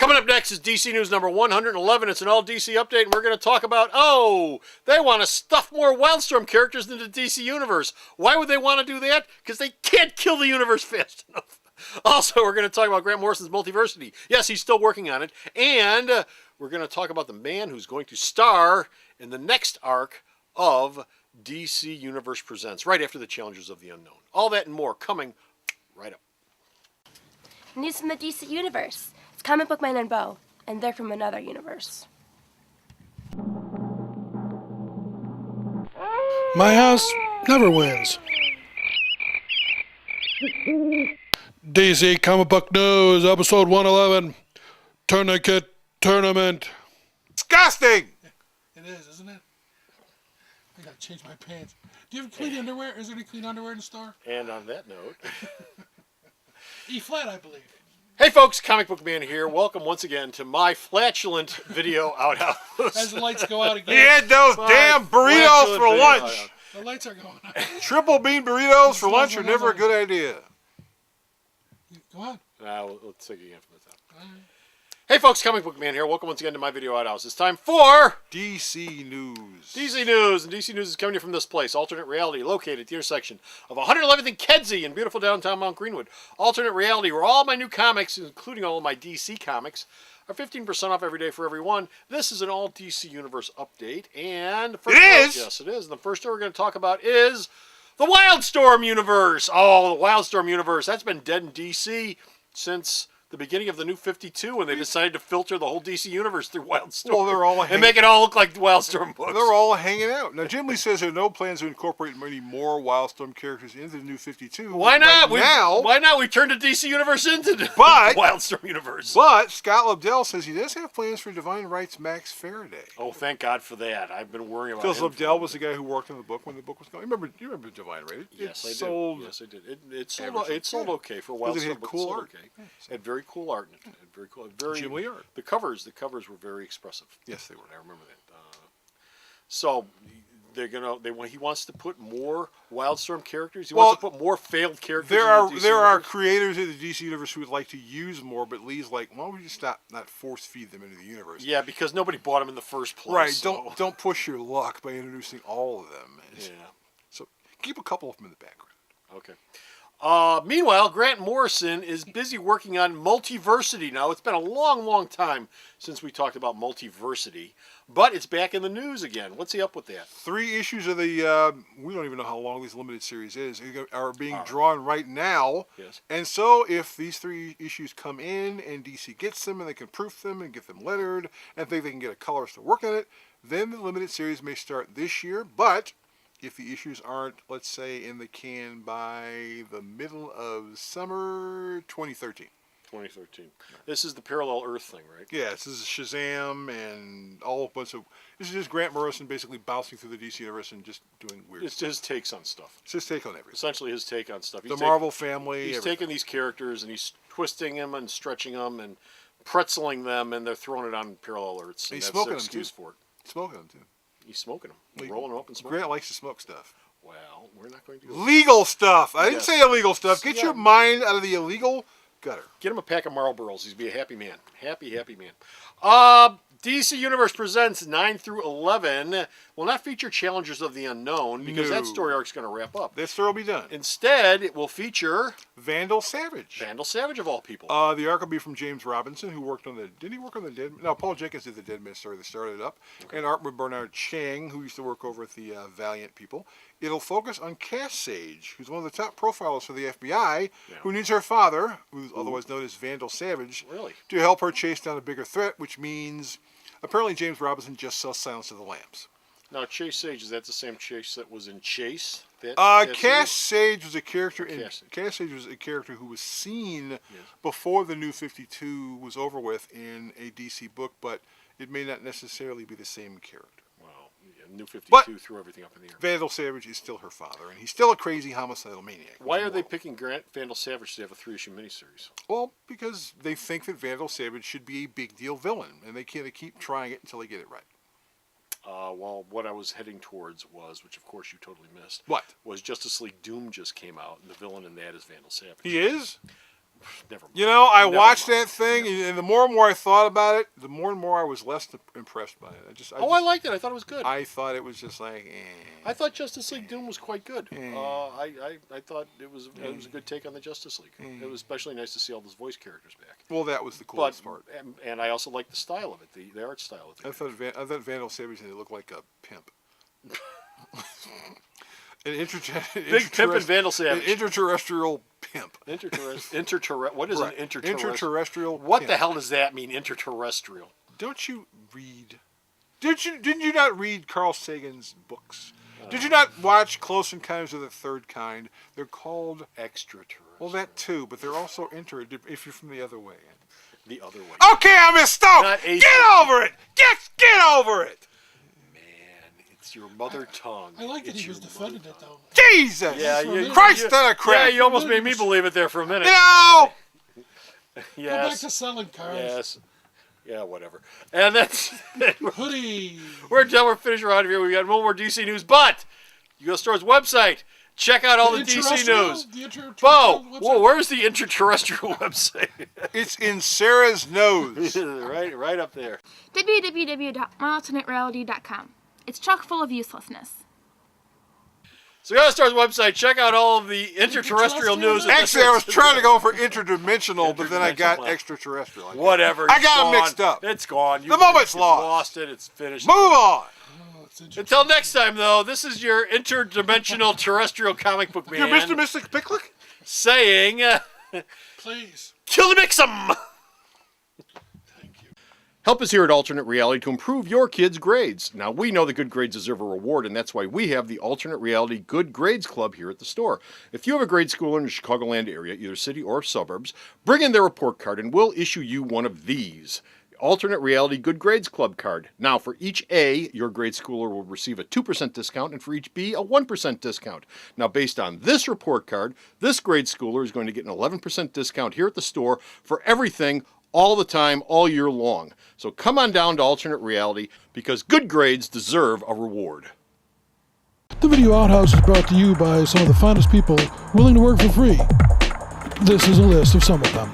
Coming up next is DC News number 111. It's an all DC update, and we're going to talk about, they want to stuff more Wildstorm characters into the DC universe. Why would they want to do that? Because they can't kill the universe fast enough. Also, we're going to talk about Grant Morrison's Multiversity. Yes, he's still working on it. And we're going to talk about the man who's going to star in the next arc of DC Universe Presents, right after the Challengers of the Unknown. All that and more coming right up. News from the DC Universe. It's Comic Book Man and Bo, and they're from another universe. My house never wins. DC Comic Book News, episode 111, Tourniquet Tournament. Disgusting! It is, isn't it? I gotta change my pants. Do you have clean underwear? Is there any clean underwear in the store? And on that note... E-flat, I believe. Hey folks, Comic Book Man here. Welcome once again to my flatulent video outhouse. As the lights go out He again. had those damn burritos for lunch. The lights are going out. Triple bean burritos for lunch are never a good idea. Go on. Let's take it again from the top. Hey folks, Comic Book Man here. Welcome once again to my video outhouse. It's time for DC News. DC News. And DC News is coming to you from this place, Alternate Reality, located at the intersection of 111th and Kedzie in beautiful downtown Mount Greenwood. Alternate Reality, where all my new comics, including all of my DC comics, are 15% off every day for everyone. This is an all DC Universe update. And the first Yes, it is. And the first story we're going to talk about is the Wildstorm Universe. Oh, the Wildstorm Universe. That's been dead in DC since the beginning of the New 52 when they decided to filter the whole DC Universe through Wildstorm. Well, they're all and make it all look like Wildstorm books. They're all hanging out. Now, Jim Lee says there are no plans to incorporate many more Wildstorm characters into the New 52. Why not? Right why not? We turned the DC Universe into the Wildstorm Universe. But Scott Lobdell says he does have plans for Divine Right's Max Faraday. Oh, thank God for that. I've been worrying about Because him. Lobdell was the guy who worked on the book when the book was going. You remember Divine Right? Yes, I sold did. Yes, I did. It sold okay for Wildstorm. It had cool art. Okay. It had very cool art in it. Very cool. Jim Lee art. The covers were very expressive. Yes, they were. I remember that. So he wants to put more Wildstorm characters. He wants to put more failed characters. There in the DC are universe. creators in the DC universe who would like to use more, but Lee's like, why don't we just not force feed them into the universe? Yeah, because nobody bought them in the first place. Right. So. Don't push your luck by introducing all of them. Yeah. So keep a couple of them in the background. Okay. Meanwhile, Grant Morrison is busy working on Multiversity. Now, it's been a long, long time since we talked about Multiversity, but it's back in the news again. What's he up with that? 3 issues of the, we don't even know how long this limited series is, are being drawn right now. Yes. And so if these 3 issues come in and DC gets them and they can proof them and get them lettered and think they can get a colorist to work on it, then the limited series may start this year, but if the issues aren't, let's say, in the can by the middle of summer 2013. 2013. This is the Parallel Earth thing, right? Yeah, this is Shazam and all a bunch of... This is just Grant Morrison basically bouncing through the DC universe and just doing weird It's stuff. his takes on stuff. It's his take on everything. Essentially his take on stuff. The Marvel family, He's everything. taking these characters and he's twisting them and stretching them and pretzeling them, and they're throwing it on Parallel Earths. And He's that's smoking the them, excuse too. for it. Smoking them, too. He's smoking them. He's rolling them up and smoking Grant likes to smoke stuff. Well, we're not going to go... Legal stuff. I didn't Yes. say illegal stuff. Get your mind out of the illegal gutter. Get him a pack of Marlboros. He'd be a happy man. Happy man. DC Universe Presents 9 through 11 will not feature Challengers of the Unknown because that story arc's going to wrap up. That story will be done. Instead, it will feature Vandal Savage. Vandal Savage of all people. The arc will be from James Robinson, who worked on the... Didn't he work on the Dead... No, Paul Jenkins did the Dead Man story that started it up. Okay. And art with Bernard Chang, who used to work over at the Valiant people. It'll focus on Cass Sage, who's one of the top profilers for the FBI, who needs her father, who's otherwise known as Vandal Savage, to help her chase down a bigger threat, which means apparently James Robinson just sells Silence of the Lambs. Now, Chase Sage, is that the same Chase that was in Chase? Cass Sage was a character Cass Sage was a character who was seen before the New 52 was over with in a DC book, but it may not necessarily be the same character. Well, New 52 threw everything up in the air. Vandal Savage is still her father, and he's still a crazy homicidal maniac. Why are they picking Vandal Savage to have a 3-issue miniseries? Well, because they think that Vandal Savage should be a big deal villain, and they keep trying it until they get it right. Well, what I was heading towards was, which of course you totally missed, was Justice League Doom just came out, and the villain in that is Vandal Savage. He is? Never mind. You know, I Never watched mind. that thing, and the more and more I thought about it, the more and more I was less impressed by it. I liked it. I thought it was good. I thought it was just like, I thought Justice League Doom was quite good. Mm. I thought it was a good take on the Justice League. It was especially nice to see all those voice characters back. Well, that was the But coolest part. and I also liked the style of it, the art style of it. I thought Vandal Savage looked like a pimp. An Big Pimp and Vandal Savage. An interterrestrial pimp. What is Right. an interterrestrial? Interterrestrial. What pimp. the hell does that mean, interterrestrial? Don't you read? Didn't you not read Carl Sagan's books? Did you not watch Close Encounters of the Third Kind? They're called Extraterrestrial. well that too, but they're also if you're from the other way. The other way. Okay, I misspoke. Not Get asexual. over it. Get over it. Man, it's your mother tongue. I like that It's he was your defending mother it though. Jesus. Yeah, you- Christ you, on a crack. Yeah, you almost made me believe it there for a minute. No. Go back Yes. to selling cars. Yes. Yeah, whatever. And that's Hoodie. we're done. We're finished around here. We got one more DC news, but you go to the store's website. Check out all the DC Interterrestrial? news. The interterrestrial Bo, website? whoa, where's the interterrestrial website? It's in Sarah's nose. right up there. www.myalternatereality.com. It's chock full of uselessness. So go to Star's website. Check out all of the interterrestrial news. Actually, I was trying to go for interdimensional, but then I got Interdimensional. extraterrestrial. Whatever. I it's got 'em gone. mixed up. It's gone. The moment's you've lost. Lost it. It's finished. Move on. Oh, it's interesting. Until next time, though, this is your interdimensional terrestrial comic book man You're Mr. Mystic Picklick? saying, Please. kill the Mixum! Help us here at Alternate Reality to improve your kids' grades. Now, we know that good grades deserve a reward, and that's why we have the Alternate Reality Good Grades Club here at the store. If you have a grade schooler in the Chicagoland area, either city or suburbs, bring in their report card and we'll issue you one of these. Alternate Reality Good Grades Club card. Now, for each A, your grade schooler will receive a 2% discount, and for each B, a 1% discount. Now, based on this report card, this grade schooler is going to get an 11% discount here at the store for everything, all the time, all year long. So come on down to Alternate Reality, because good grades deserve a reward. The Video Outhouse is brought to you by some of the finest people willing to work for free. This is a list of some of them.